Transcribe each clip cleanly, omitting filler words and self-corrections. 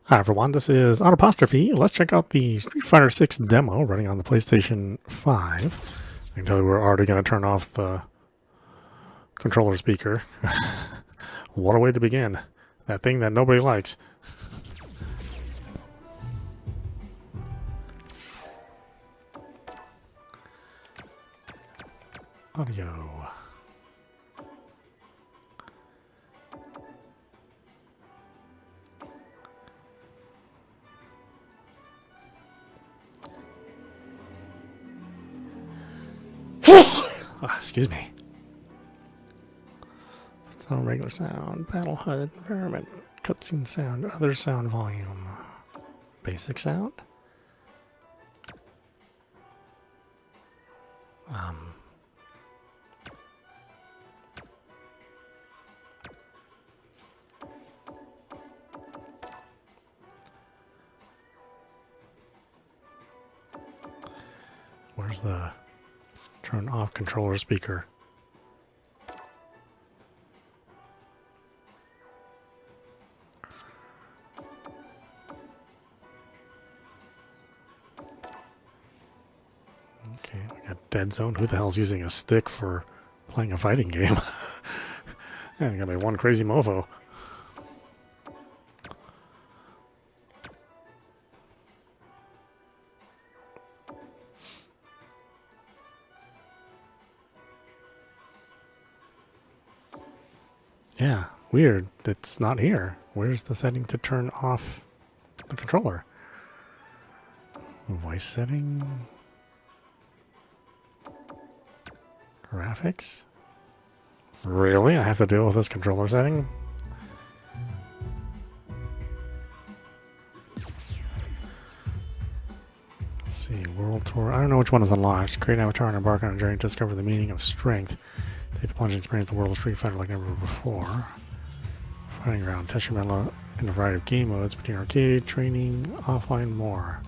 Hi everyone, this is audap. Let's check out the Street Fighter 6 demo running on the PlayStation 5. I can tell you we're already going to turn off the controller speaker. What a way to begin. That thing that nobody likes. Audio. Excuse me. Sound, regular sound, battle HUD, environment, cutscene sound, other sound volume, basic sound. Where's the turn off controller speaker? Okay, we got Dead Zone. Who the hell's using a stick for playing a fighting game? And got like one crazy mofo. Yeah, weird. It's not here. Where's the setting to turn off the controller? Voice setting? Graphics? Really? I have to deal with this controller setting? Let's see, World Tour. I don't know which one is unlocked. Create an avatar and embark on a journey to discover the meaning of strength. Take the plunge and experience the world of Street Fighter like never before. Fighting ground. Test your metal in a variety of game modes between arcade, training, offline, more.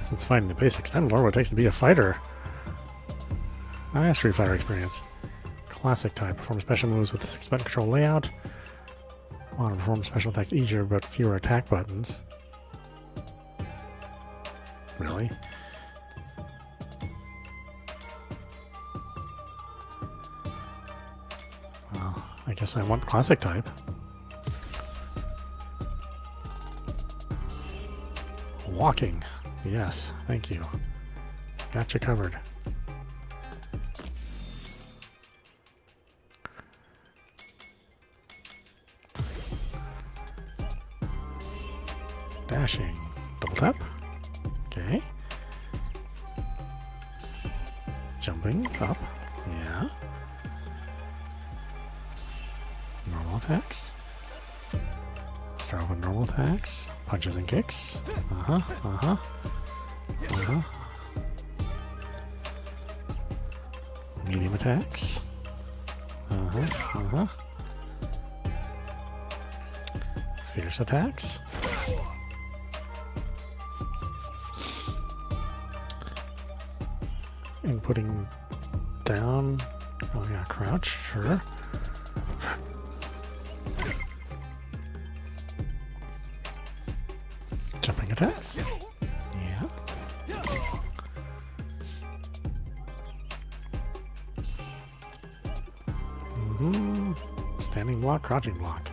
Since fighting the basics, time to learn what it takes to be a fighter. I have Street Fighter experience. Classic type. Perform special moves with the 6-button control layout. Want to perform special attacks easier but fewer attack buttons. Really? Well, I guess I want classic type. Walking. Yes, thank you. Gotcha covered. Dashing. Double tap. Okay. Jumping up. Yeah. Normal attacks. Start with normal attacks. Punches and kicks. Uh-huh. Uh-huh. Uh-huh. Medium attacks. Uh-huh. Uh-huh. Fierce attacks. Inputting down. Oh yeah, crouch, sure. Jumping attacks. Yeah. Mm-hmm. Standing block, crouching block.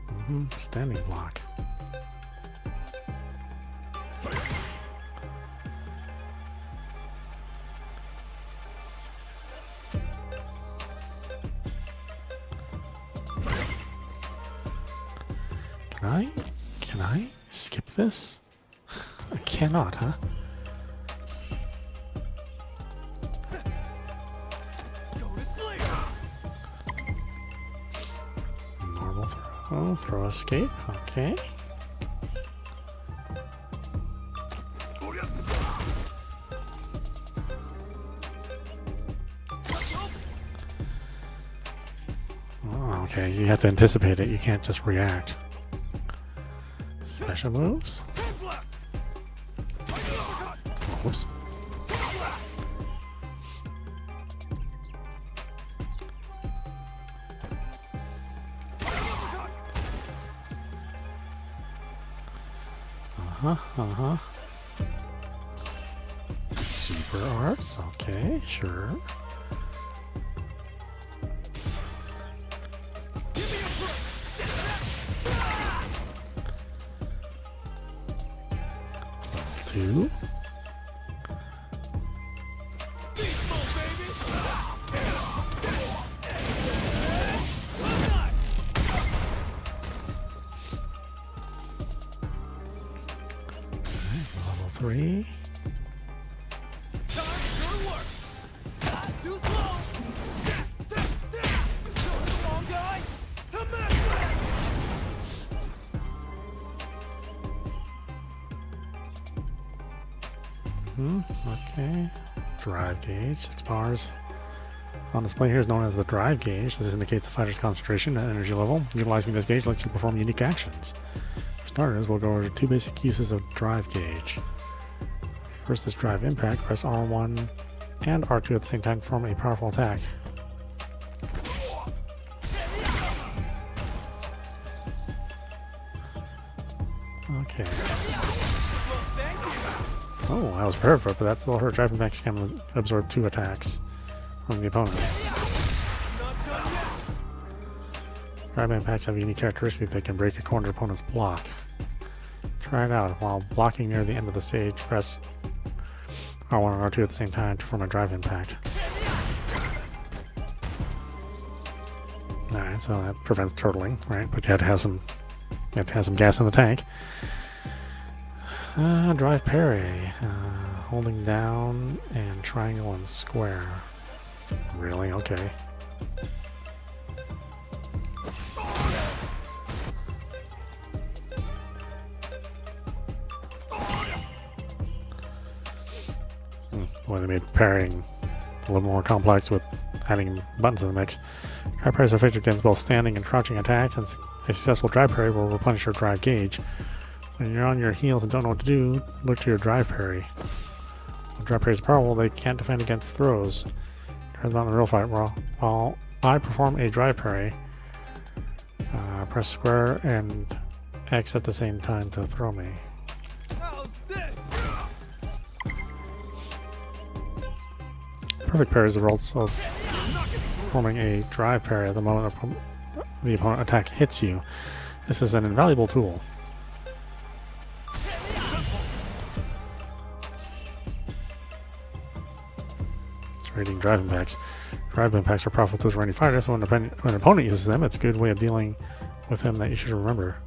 Mm-hmm. Standing block. Can I skip this? I cannot, huh? Normal throw, throw escape, okay. Oh, okay, you have to anticipate it, you can't just react. Special moves. Oh, whoops. Super arts, okay, sure. Two. Level 3. Okay. Drive gauge, 6 bars. On display here is known as the drive gauge. This indicates the fighter's concentration and energy level. Utilizing this gauge lets you perform unique actions. For starters, we'll go over 2 basic uses of drive gauge. First is drive impact. Press R1 and R2 at the same time to perform a powerful attack. Okay. Oh, I was prepared for it, but that's still her. Drive impact can absorb 2 attacks from the opponent. Drive impacts have a unique characteristic that can break a cornered opponent's block. Try it out. While blocking near the end of the stage, press R1 and R2 at the same time to form a drive impact. Alright, so that prevents turtling, right? But you have to have some gas in the tank. Drive parry. Holding down and triangle and square. Really? Okay. Boy, they made parrying a little more complex with adding buttons to the mix. Drive parries are effective against both standing and crouching attacks, and a successful drive parry will replenish your drive gauge. When you're on your heels and don't know what to do, look to your drive parry. When drive parries are powerful, they can't defend against throws. Try them out in the real fight. While I perform a drive parry, press square and X at the same time to throw me. How's this? Perfect parry is the result of performing a drive parry at the moment the opponent attack hits you. This is an invaluable tool. Trading drive impacts. Drive impacts are powerful tools for any fighter, so when an opponent uses them, it's a good way of dealing with them that you should remember.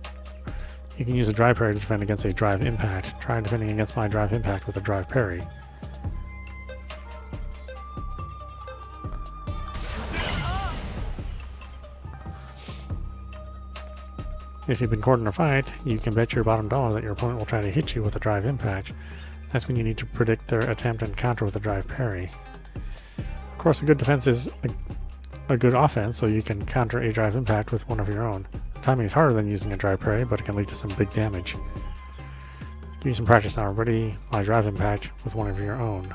You can use a drive parry to defend against a drive impact. Try defending against my drive impact with a drive parry. If you've been caught in a fight, you can bet your bottom dollar that your opponent will try to hit you with a drive impact. That's when you need to predict their attempt and counter with a drive parry. Of course, a good defense is a good offense, so you can counter a drive impact with one of your own. Timing is harder than using a drive parry, but it can lead to some big damage. Give you some practice now. Ready my drive impact with one of your own.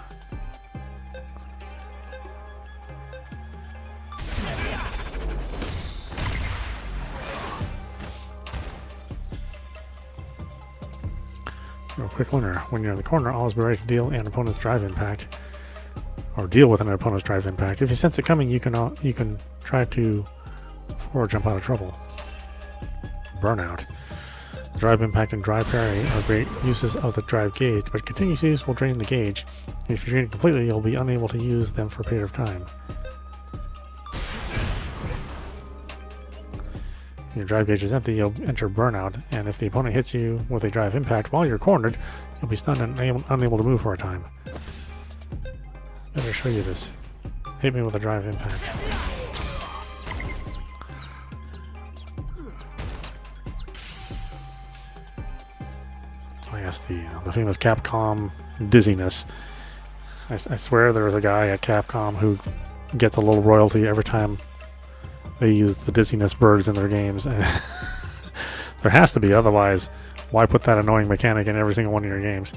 Real quick learner. When you're in the corner, always be ready to deal an opponent's drive impact. Or deal with an opponent's drive impact. If you sense it coming, you can try to forward jump out of trouble. Burnout. The drive impact and drive parry are great uses of the drive gauge, but continuous use will drain the gauge. If you drain it completely, you'll be unable to use them for a period of time. When your drive gauge is empty, you'll enter burnout, and if the opponent hits you with a drive impact while you're cornered, you'll be stunned and unable to move for a time. Better show you this. Hit me with a drive impact. I guess the famous Capcom dizziness. I swear there was a guy at Capcom who gets a little royalty every time they use the dizziness birds in their games. There has to be, otherwise why put that annoying mechanic in every single one of your games?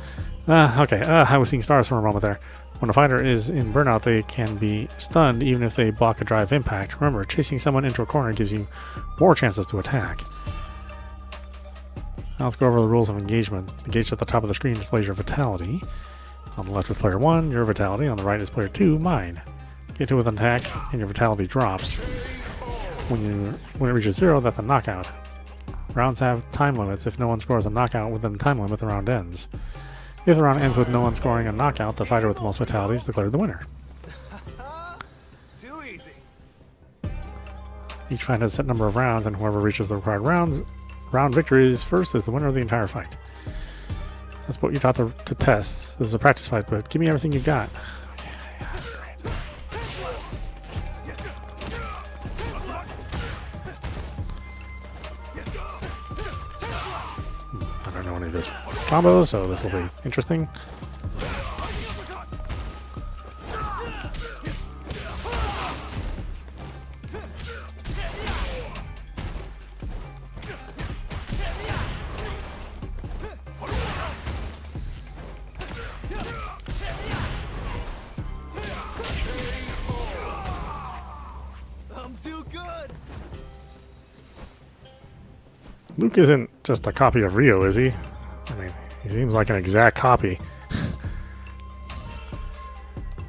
Okay, I was seeing stars for a moment there. When a fighter is in burnout, they can be stunned even if they block a drive impact. Remember, chasing someone into a corner gives you more chances to attack. Now let's go over the rules of engagement. The gauge at the top of the screen displays your vitality. On the left is player 1, your vitality. On the right is player 2, mine. Get hit with an attack, and your vitality drops. When it reaches 0, that's a knockout. Rounds have time limits. If no one scores a knockout within the time limit, the round ends. If the round ends with no one scoring a knockout, the fighter with the most vitality is declared the winner. Too easy. Each fight has a set number of rounds, and whoever reaches the required round victories first is the winner of the entire fight. That's what you taught to test. This is a practice fight, but give me everything you've got. I don't know any of this combos, so this will be interesting. I'm too good. Luke isn't just a copy of Rio, is he? I mean, he seems like an exact copy.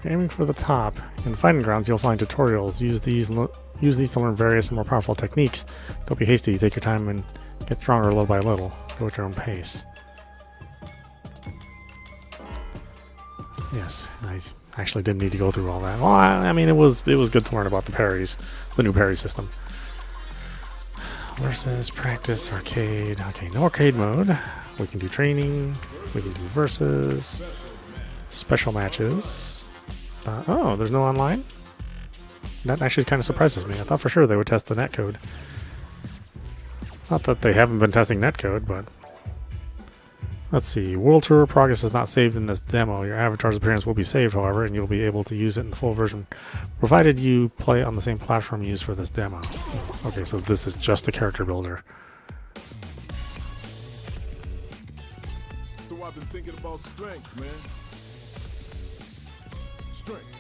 Aiming for the top. In fighting grounds, you'll find tutorials. Use these to learn various and more powerful techniques. Don't be hasty. Take your time and get stronger little by little. Go at your own pace. Yes, I actually didn't need to go through all that. Well, I mean, it was good to learn about the parries, the new parry system. Versus, practice, arcade. Okay, no arcade mode. We can do training. We can do versus. Special matches. Oh, there's no online? That actually kind of surprises me. I thought for sure they would test the netcode. Not that they haven't been testing netcode, but... Let's see. World Tour progress is not saved in this demo. Your avatar's appearance will be saved, however, and you'll be able to use it in the full version, provided you play on the same platform used for this demo. Okay, so this is just a character builder. So I've been thinking about strength, man. Strength,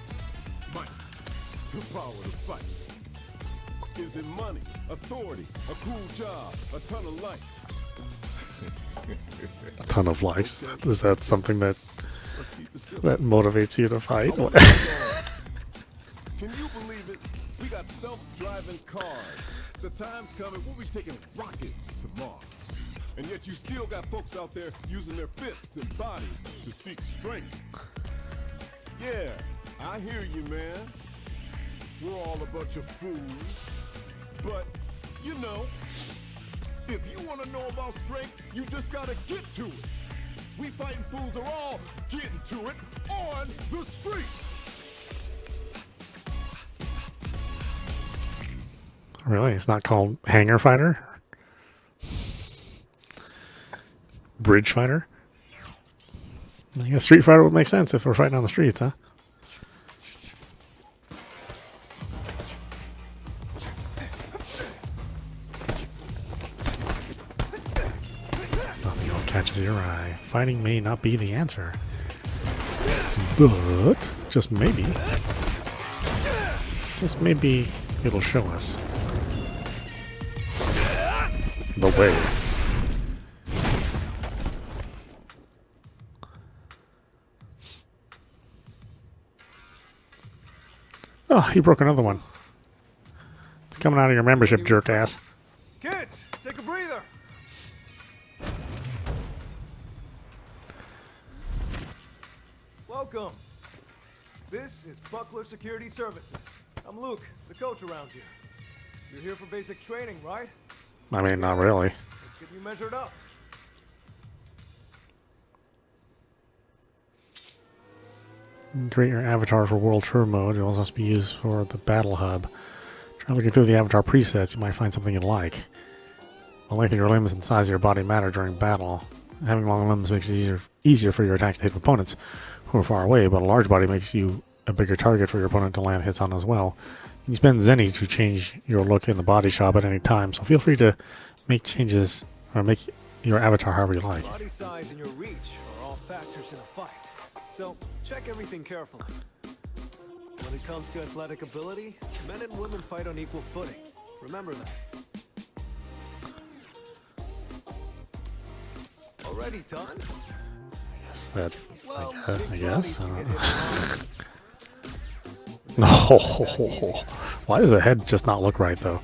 might, the power to fight. Is it money, authority, a cool job, a ton of likes? A ton of likes. Is that something that motivates you to fight? Can you believe it? We got self-driving cars. The time's coming, we'll be taking rockets to Mars. And yet you still got folks out there using their fists and bodies to seek strength. Yeah, I hear you, man. We're all a bunch of fools. But, you know, if you want to know about strength, you just gotta get to it. We fighting fools are all getting to it on the streets. Really? It's not called Hangar Fighter? Bridge Fighter? I guess Street Fighter would make sense if we're fighting on the streets, huh? Nothing else catches your eye. Fighting may not be the answer. But, just maybe, it'll show us the way. Oh, he broke another one. It's coming out of your membership, jerk ass. Kids, take a breather. Welcome. This is Buckler Security Services. I'm Luke, the coach around here. You're here for basic training, right? I mean, not really. Let's get you measured up. Create your avatar for World Tour mode. It will also be used for the Battle Hub. Try looking through the avatar presets, you might find something you like. The length of your limbs and size of your body matter during battle. Having long limbs makes it easier for your attacks to hit opponents who are far away, but a large body makes you a bigger target for your opponent to land hits on as well. You can spend Zenny to change your look in the body shop at any time, so feel free to make changes or make your avatar however you like. Body size and your reach are all factors in a fight. So, check everything carefully. When it comes to athletic ability, men and women fight on equal footing. Remember that. Already done? Guess that. Well, I guess. I big don't bodies know. can hit it No. Why does the head just not look right though?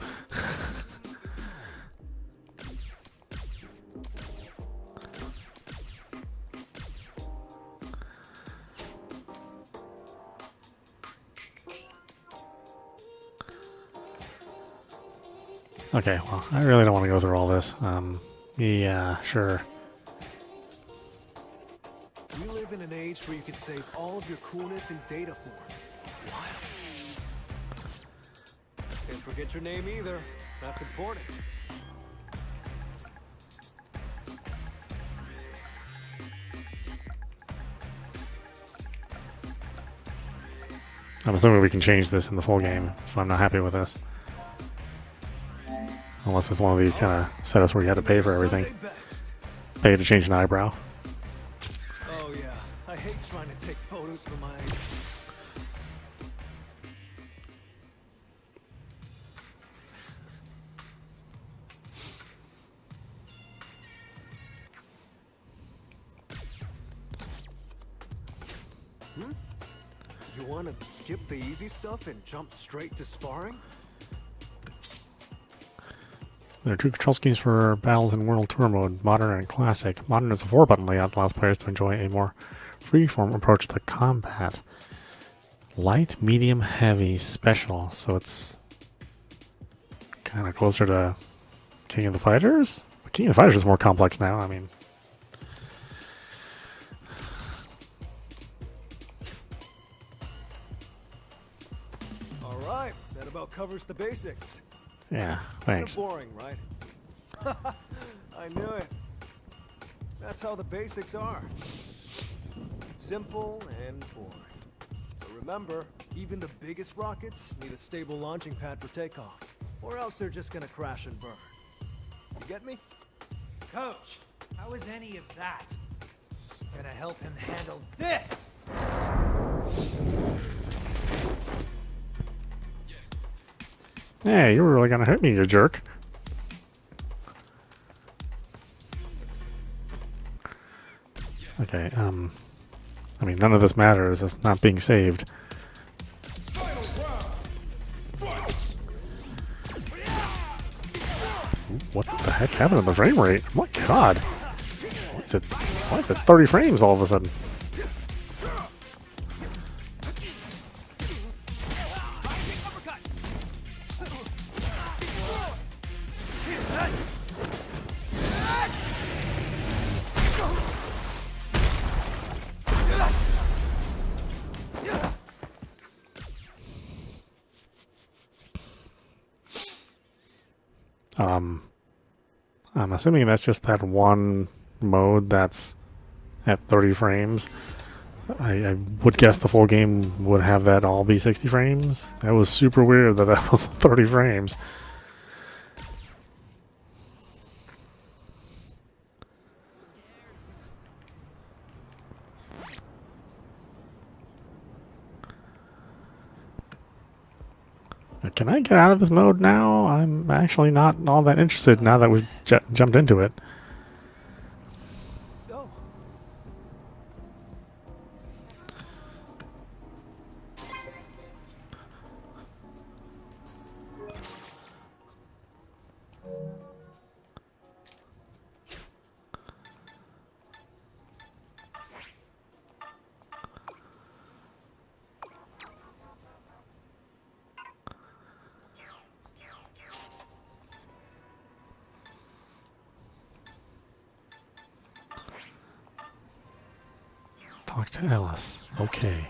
Okay, well, I really don't want to go through all this. Yeah, sure. We live in an age where you can save all of your coolness in data form. Wild. Can't forget your name either. That's important. I'm assuming we can change this in the full game if I'm not happy with this. Unless it's one of these kind of setups where you had to pay for everything. Sunday best. Pay to change an eyebrow. Oh yeah, I hate trying to take photos for my... You want to skip the easy stuff and jump straight to sparring? There are two control schemes for battles in World Tour mode, Modern and Classic. Modern is a 4-button layout, allows players to enjoy a more freeform approach to combat. Light, medium, heavy, special. So it's kind of closer to King of the Fighters? But King of the Fighters is more complex now, I mean. Alright, that about covers the basics. Yeah, Kinda thanks. boring, right? I knew it. That's how the basics are. Simple and boring. But remember, even the biggest rockets need a stable launching pad for takeoff. Or else they're just gonna crash and burn. You get me? Coach, how is any of that gonna help him handle this? Hey, you were really gonna hit me, you jerk. Okay, I mean, none of this matters. It's not being saved. Ooh, what the heck happened to the frame rate? Oh my god! Why is it 30 frames all of a sudden? I'm assuming that's just that one mode that's at 30 frames. I would guess the full game would have that all be 60 frames. That was super weird that that was 30 frames. Can I get out of this mode now? I'm actually not all that interested now that we've jumped into it. Oh. Talk to Alice. Okay.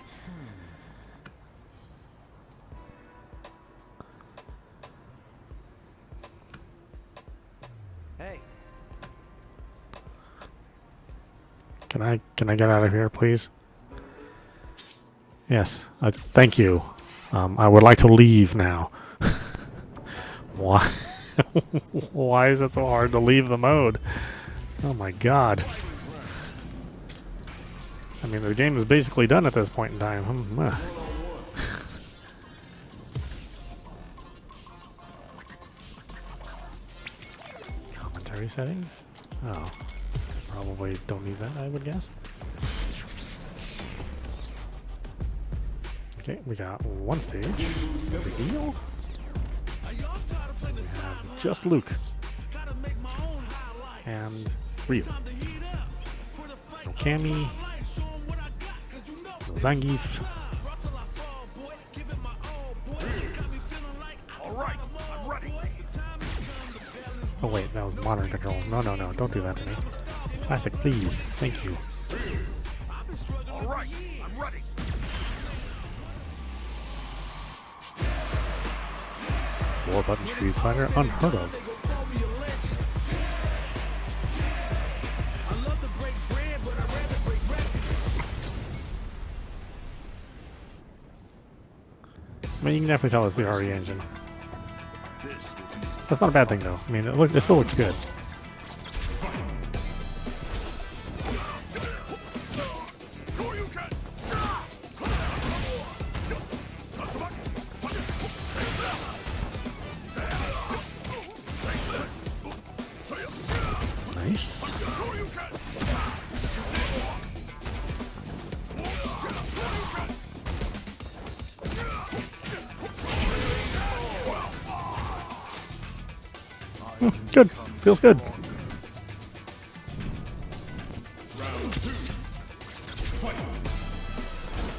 Hey, Can I get out of here, please? Yes. Thank you. I would like to leave now. Why? Why is it so hard to leave the mode? Oh my god. I mean, this game is basically done at this point in time. Commentary settings? Oh. Probably don't need that, I would guess. Okay, we got one stage. No big deal. We have just Luke. And Ryu. No Cammy. No Zangief. Oh wait, that was modern controls. No, no, no, don't do that to me. Classic, please. Thank you. Alright, I'm ready. 4-button Street Fighter, unheard of. I mean, you can definitely tell it's the RE engine. That's not a bad thing, though. I mean, it still looks good. Nice. Good. Feels good.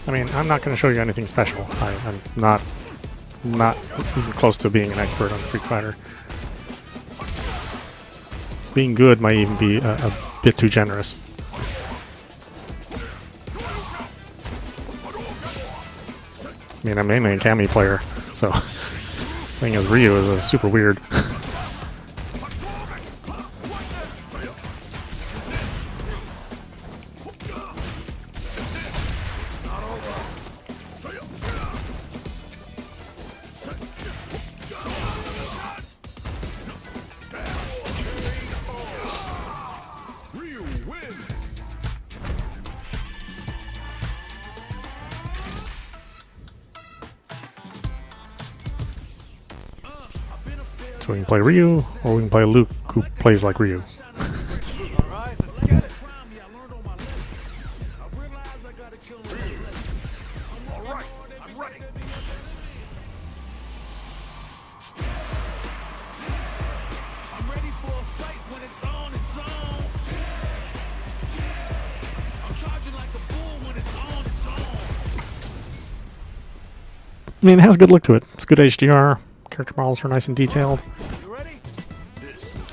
I mean, I'm not going to show you anything special. I'm not even close to being an expert on Street Fighter. Being good might even be a bit too generous. I mean, I'm mainly a Cammy player, so playing as Ryu is super weird. Ryu wins. So we can play Ryu, or we can play Luke, who plays like Ryu. Alright, let's get it. Alright, I'm ready. I'm ready for a fight when it's on, it's on. I'm charging like a bull when it's on, it's on. I mean, it has a good look to it. It's good HDR. Character models are nice and detailed. You ready?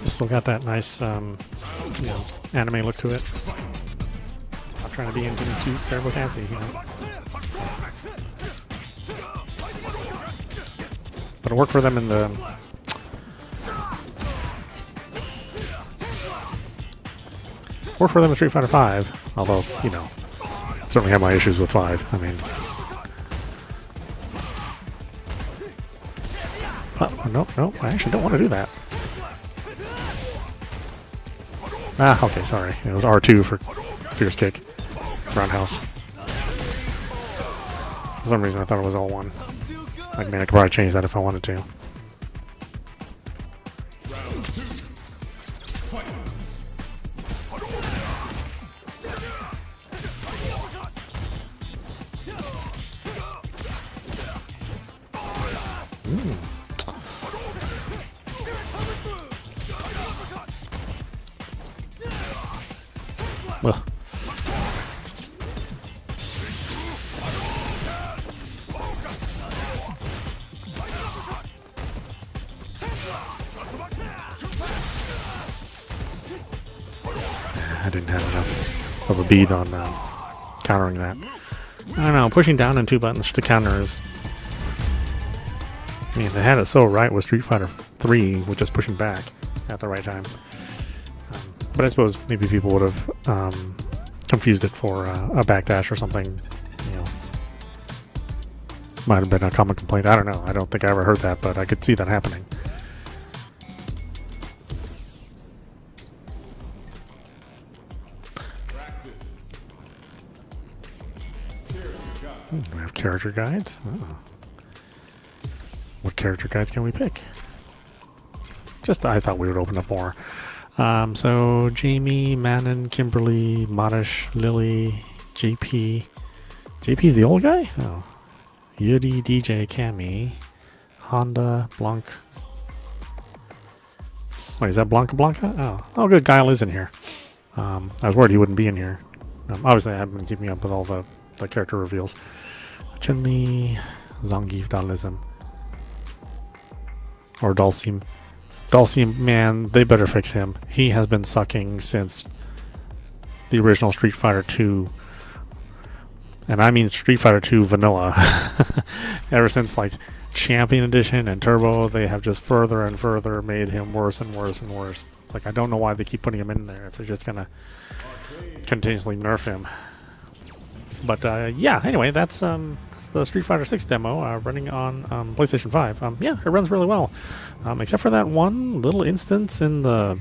It's still got that nice, anime look to it. Not trying to be anything too terribly fancy, you know. But it worked for them in the Street Fighter 5, although, you know, certainly have my issues with 5. I mean, no, I actually don't want to do that. Ah, okay, sorry. It was R2 for Fierce Kick, Roundhouse. For some reason I thought it was L1. I mean, I could probably change that if I wanted to. Well, I didn't have enough of a bead on countering that. I don't know, pushing down and 2 buttons to counter is... I mean, they had it so right with Street Fighter 3, with just pushing back at the right time. But I suppose maybe people would have confused it for a backdash or something. You know, might have been a common complaint. I don't know. I don't think I ever heard that, but I could see that happening. We have character guides. Oh. What character guides can we pick? Just I thought we would open up more. So Jamie, Manon, Kimberly, Modish, Lily, JP. JP's the old guy? Oh. Yudi, DJ, Cammy, Honda, Blanc. Wait, is that Blanca? Oh, good. Guile is in here. I was worried he wouldn't be in here. Obviously, I haven't been keeping up with all the character reveals. Chun-Li, Zangief, Dalism. Or Dulcim. Dulcim, man, they better fix him. He has been sucking since the original Street Fighter 2. And I mean Street Fighter 2 vanilla. Ever since like Champion Edition and Turbo, they have just further and further made him worse and worse and worse. It's like I don't know why they keep putting him in there if they're just gonna continuously nerf him. But yeah, anyway, that's the Street Fighter 6 demo running on PlayStation 5. Yeah, it runs really well, except for that one little instance in the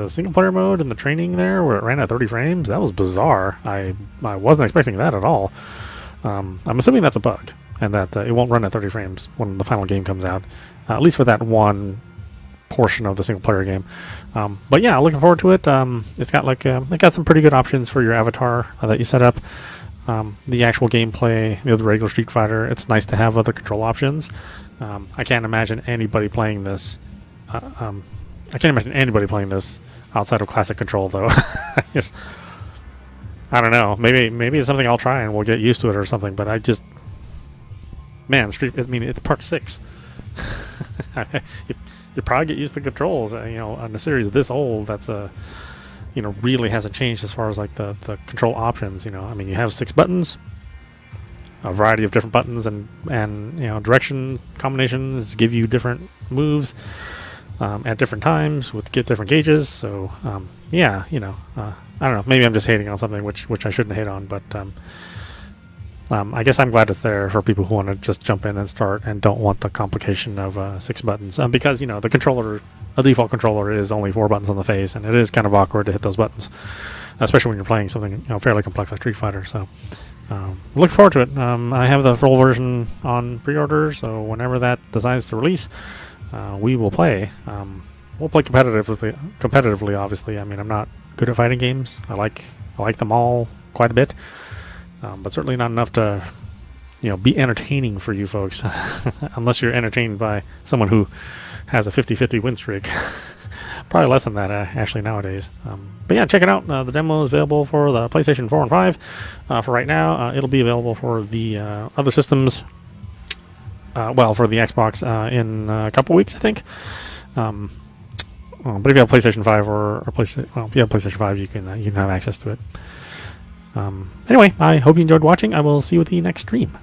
single player mode in the training there where it ran at 30 frames. That was bizarre. I wasn't expecting that at all. I'm assuming that's a bug and that it won't run at 30 frames when the final game comes out, at least for that one portion of the single player game. But yeah, looking forward to it. It's got like it got some pretty good options for your avatar that you set up. The actual gameplay, the regular Street Fighter, it's nice to have other control options. I can't imagine anybody playing this. I can't imagine anybody playing this outside of classic control, though. I don't know. Maybe it's something I'll try and we'll get used to it or something. But I just, man, it's part 6. You probably get used to controls. On a series this old, that's really hasn't changed as far as like the control options. You have 6 buttons, a variety of different buttons, and direction combinations give you different moves at different times with different gauges. So yeah, I don't know. Maybe I'm just hating on something which I shouldn't hate on, but I guess I'm glad it's there for people who want to just jump in and start and don't want the complication of 6 buttons. Because the controller, a default controller, is only 4 buttons on the face, and it is kind of awkward to hit those buttons, especially when you're playing something fairly complex like Street Fighter. So look forward to it. I have the full version on pre-order, so whenever that decides to release, we will play. We'll play competitively. Obviously, I'm not good at fighting games. I like them all quite a bit. But certainly not enough to, be entertaining for you folks, unless you're entertained by someone who has a 50-50 win streak. Probably less than that, actually, nowadays. But yeah, check it out. The demo is available for the PlayStation 4 and 5 for right now. It'll be available for the other systems, for the Xbox in a couple weeks, I think. But if you have PlayStation 5 if you have PlayStation 5, you can have access to it. Anyway, I hope you enjoyed watching. I will see you at the next stream.